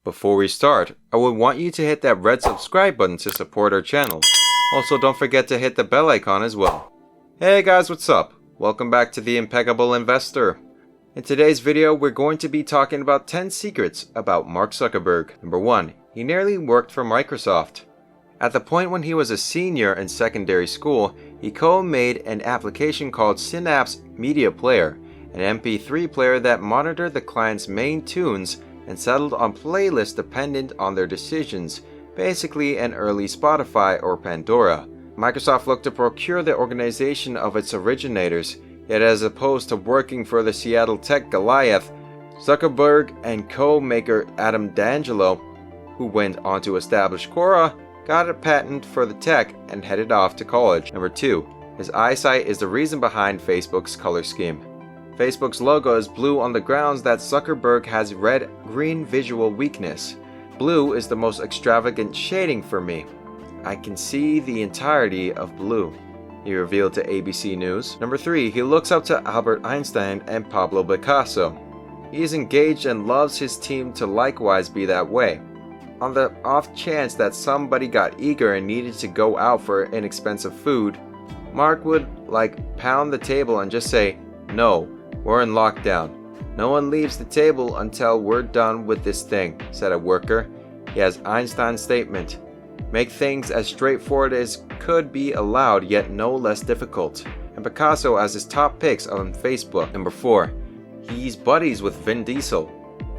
Before we start, I would want you to hit that red subscribe button to support our channel. Also, don't forget to hit the bell icon as well. Hey guys, what's up? Welcome back to The Impeccable Investor. In today's video, we're going to be talking about 10 secrets about Mark Zuckerberg. Number 1. He nearly worked for Microsoft. At the point when he was a senior in secondary school, he co-made an application called Synapse Media Player, an MP3 player that monitored the client's main tunes and settled on playlists dependent on their decisions, basically an early Spotify or Pandora. Microsoft looked to procure the organization of its originators, yet as opposed to working for the Seattle tech Goliath, Zuckerberg and co-maker Adam D'Angelo, who went on to establish Quora, got a patent for the tech and headed off to college. Number 2. His eyesight is the reason behind Facebook's color scheme. Facebook's logo is blue on the grounds that Zuckerberg has red-green visual weakness. Blue is the most extravagant shading for me. I can see the entirety of blue, he revealed to ABC News. Number 3. He looks up to Albert Einstein and Pablo Picasso. He is engaged and loves his team to likewise be that way. On the off chance that somebody got eager and needed to go out for inexpensive food, Mark would pound the table and just say, "No, we're in lockdown. No one leaves the table until we're done with this thing," said a worker. He has Einstein's statement, "Make things as straightforward as could be allowed, yet no less difficult," and Picasso as his top picks on Facebook. Number 4. He's buddies with Vin Diesel.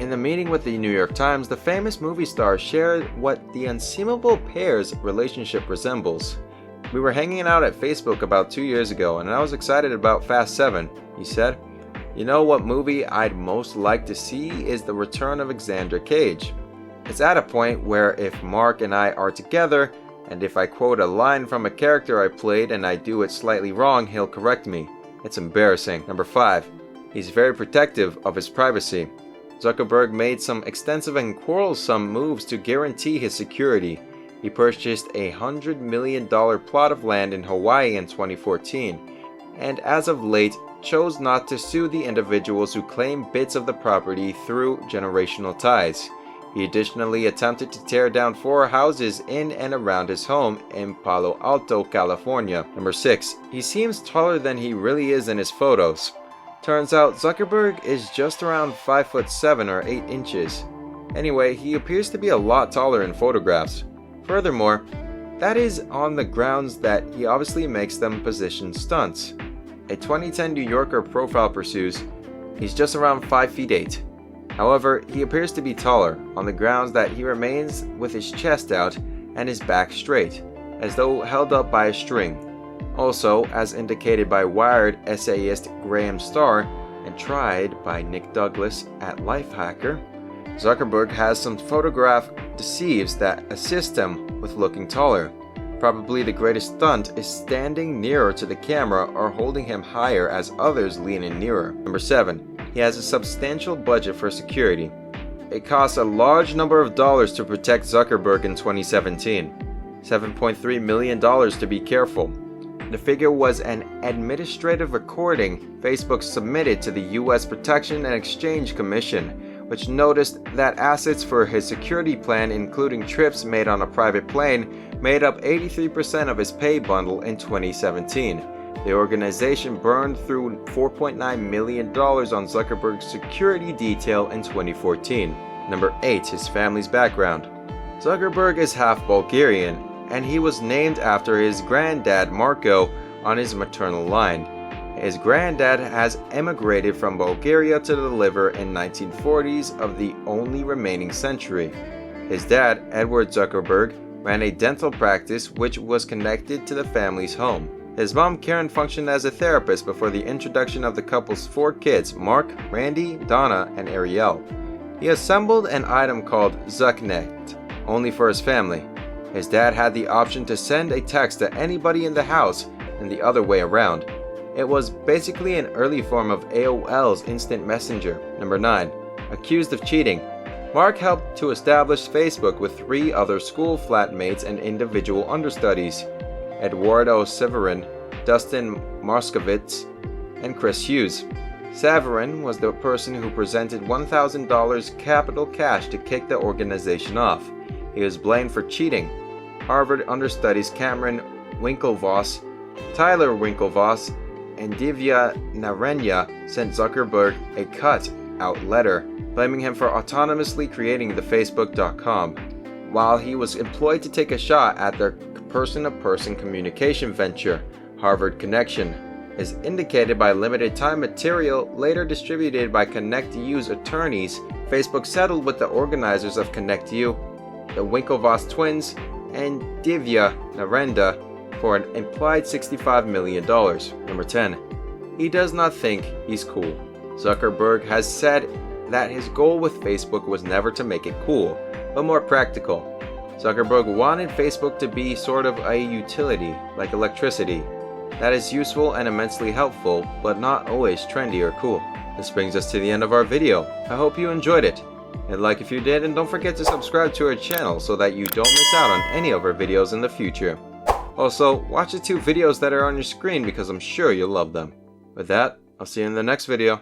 In the meeting with the New York Times, the famous movie star shared what the unseemable pair's relationship resembles. "We were hanging out at Facebook about 2 years ago, and I was excited about Fast 7, he said. "You know what movie I'd most like to see is the return of Alexander Cage. It's at a point where if Mark and I are together, and if I quote a line from a character I played and I do it slightly wrong, he'll correct me. It's embarrassing." Number 5. He's very protective of his privacy. Zuckerberg made some extensive and quarrelsome moves to guarantee his security. He purchased a $100 million plot of land in Hawaii in 2014, and as of late, chose not to sue the individuals who claim bits of the property through generational ties. He additionally attempted to tear down 4 houses in and around his home in Palo Alto, California. Number 6. He seems taller than he really is in his photos. Turns out Zuckerberg is just around 5'7" or 8 inches. Anyway, he appears to be a lot taller in photographs. Furthermore, that is on the grounds that he obviously makes them position stunts. A 2010 New Yorker profile pursues, he's just around 5'8". However, he appears to be taller, on the grounds that he remains with his chest out and his back straight, as though held up by a string. Also, as indicated by Wired essayist Graham Starr and tried by Nick Douglas at Lifehacker, Zuckerberg has some photograph deceives that assist him with looking taller. Probably the greatest stunt is standing nearer to the camera or holding him higher as others lean in nearer. Number 7. He has a substantial budget for security. It costs a large number of dollars to protect Zuckerberg in 2017. $7.3 million to be careful. The figure was an administrative recording Facebook submitted to the U.S. Protection and Exchange Commission, which noticed that assets for his security plan, including trips made on a private plane, made up 83% of his pay bundle in 2017. The organization burned through $4.9 million on Zuckerberg's security detail in 2014. Number 8. His family's background. Zuckerberg is half Bulgarian, and he was named after his granddad Marko on his maternal line. His granddad has emigrated from Bulgaria to deliver in 1940s of the only remaining century. His dad, Edward Zuckerberg, ran a dental practice which was connected to the family's home. His mom Karen functioned as a therapist before the introduction of the couple's 4 kids, Mark, Randy, Donna, and Ariel. He assembled an item called Zucknet, only for his family. His dad had the option to send a text to anybody in the house and the other way around. It was basically an early form of AOL's instant messenger. Number 9. Accused of cheating. Mark helped to establish Facebook with 3 other school flatmates and individual understudies, Eduardo Severin, Dustin Moskovitz, and Chris Hughes. Severin was the person who presented $1,000 capital cash to kick the organization off. He was blamed for cheating. Harvard understudies Cameron Winklevoss, Tyler Winklevoss, and Divya Narenya sent Zuckerberg a cut-out letter blaming him for autonomously creating the Facebook.com, while he was employed to take a shot at their person-to-person communication venture, Harvard Connection, as indicated by limited-time material later distributed by ConnectU's attorneys. Facebook settled with the organizers of ConnectU, the Winklevoss twins, and Divya Narendra for an implied $65 million. Number 10. He does not think he's cool. Zuckerberg has said that his goal with Facebook was never to make it cool, but more practical. Zuckerberg wanted Facebook to be sort of a utility, like electricity, that is useful and immensely helpful, but not always trendy or cool. This brings us to the end of our video. I hope you enjoyed it. Hit like if you did, and don't forget to subscribe to our channel so that you don't miss out on any of our videos in the future. Also, watch the 2 videos that are on your screen because I'm sure you'll love them. With that, I'll see you in the next video.